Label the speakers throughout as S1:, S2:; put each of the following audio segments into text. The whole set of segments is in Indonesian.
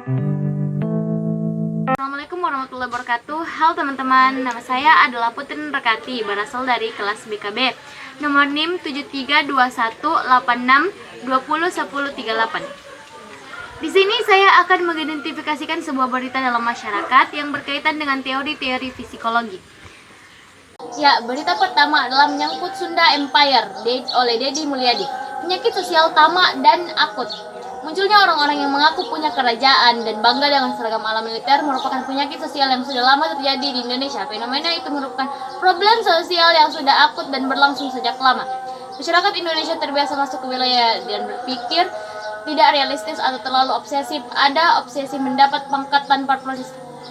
S1: Assalamualaikum warahmatullahi wabarakatuh. Halo teman-teman, nama saya adalah Putri Rekati, berasal dari kelas BKB, nomor NIM 732186201038. Di sini saya akan mengidentifikasikan sebuah berita dalam masyarakat yang berkaitan dengan teori-teori psikologi. Ya, berita pertama adalah menyangkut Sunda Empire oleh Deddy Mulyadi. Penyakit sosial tamak dan akut. Munculnya orang-orang yang mengaku punya kerajaan dan bangga dengan seragam ala militer merupakan penyakit sosial yang sudah lama terjadi di Indonesia. Fenomena itu merupakan problem sosial yang sudah akut dan berlangsung sejak lama. Masyarakat Indonesia terbiasa masuk ke wilayah dan berpikir tidak realistis atau terlalu obsesif. Ada obsesi mendapat pangkat tanpa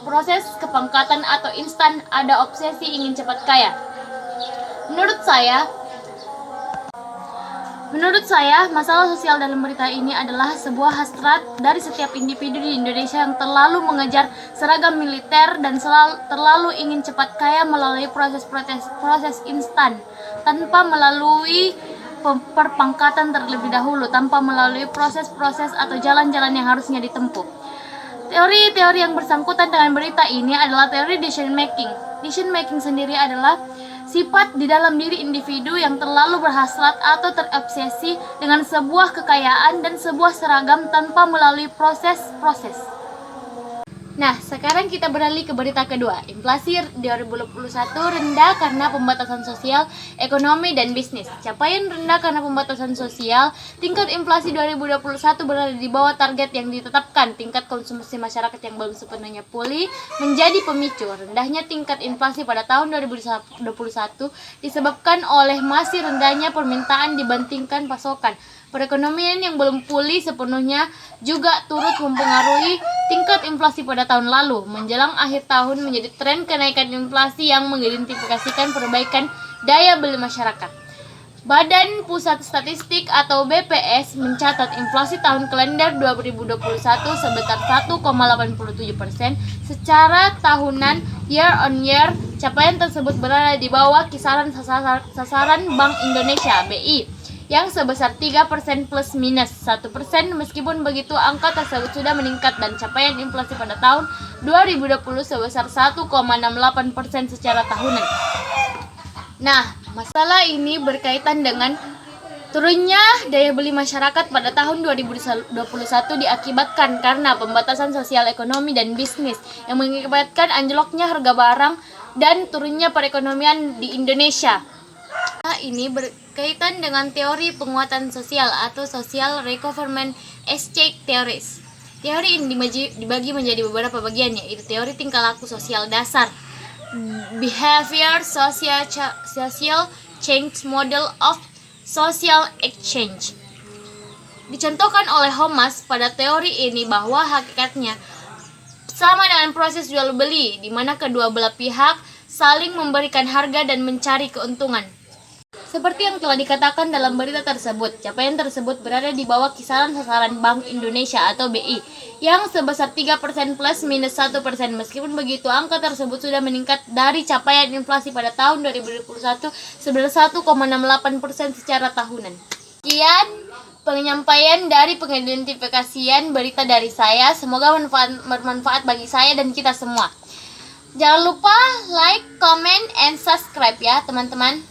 S1: proses kepangkatan atau instan. Ada obsesi ingin cepat kaya. Menurut saya, masalah sosial dalam berita ini adalah sebuah hasrat dari setiap individu di Indonesia yang terlalu mengejar seragam militer dan terlalu ingin cepat kaya melalui proses instan, tanpa melalui perpangkatan terlebih dahulu, tanpa melalui proses-proses atau jalan-jalan yang harusnya ditempuh. Teori-teori yang bersangkutan dengan berita ini adalah teori decision making. Decision making sendiri adalah sifat di dalam diri individu yang terlalu berhasrat atau terobsesi dengan sebuah kekayaan dan sebuah seragam tanpa melalui proses-proses. Nah, sekarang kita beralih ke berita kedua. Inflasi 2021 rendah karena pembatasan sosial, ekonomi, dan bisnis. Capaian rendah karena pembatasan sosial. Tingkat inflasi 2021 berada di bawah target yang ditetapkan. Tingkat konsumsi masyarakat yang belum sepenuhnya pulih menjadi pemicu. Rendahnya tingkat inflasi pada tahun 2021 disebabkan oleh masih rendahnya permintaan dibandingkan pasokan. Perekonomian yang belum pulih sepenuhnya juga turut mempengaruhi tingkat inflasi pada tahun lalu. Menjelang akhir tahun menjadi tren kenaikan inflasi yang mengidentifikasikan perbaikan daya beli masyarakat. Badan Pusat Statistik atau BPS mencatat inflasi tahun kalender 2021 sebesar 1,87% secara tahunan year on year. Capaian tersebut berada di bawah kisaran sasaran Bank Indonesia (BI) yang sebesar 3% plus minus 1%. Meskipun begitu, angka tersebut sudah meningkat dan capaian inflasi pada tahun 2020 sebesar 1,68% secara tahunan. Nah, masalah ini berkaitan dengan turunnya daya beli masyarakat pada tahun 2021 diakibatkan karena pembatasan sosial, ekonomi, dan bisnis yang mengakibatkan anjloknya harga barang dan turunnya perekonomian di Indonesia. Ini berkaitan dengan teori penguatan sosial atau social recoverment exchange theories. Teori ini dibagi menjadi beberapa bagian, yaitu teori tingkah laku sosial dasar, behavior social change model of social exchange. Dicontohkan oleh Homas pada teori ini bahwa hakikatnya sama dengan proses jual beli, di mana kedua belah pihak saling memberikan harga dan mencari keuntungan. Seperti yang telah dikatakan dalam berita tersebut, capaian tersebut berada di bawah kisaran sasaran Bank Indonesia atau BI yang sebesar 3% plus minus 1%. Meskipun begitu, angka tersebut sudah meningkat dari capaian inflasi pada tahun 2021 sebesar 1,68% secara tahunan. Sekian penyampaian dari pengidentifikasian berita dari saya. Semoga bermanfaat bagi saya dan kita semua. Jangan lupa like, comment, and subscribe ya teman-teman.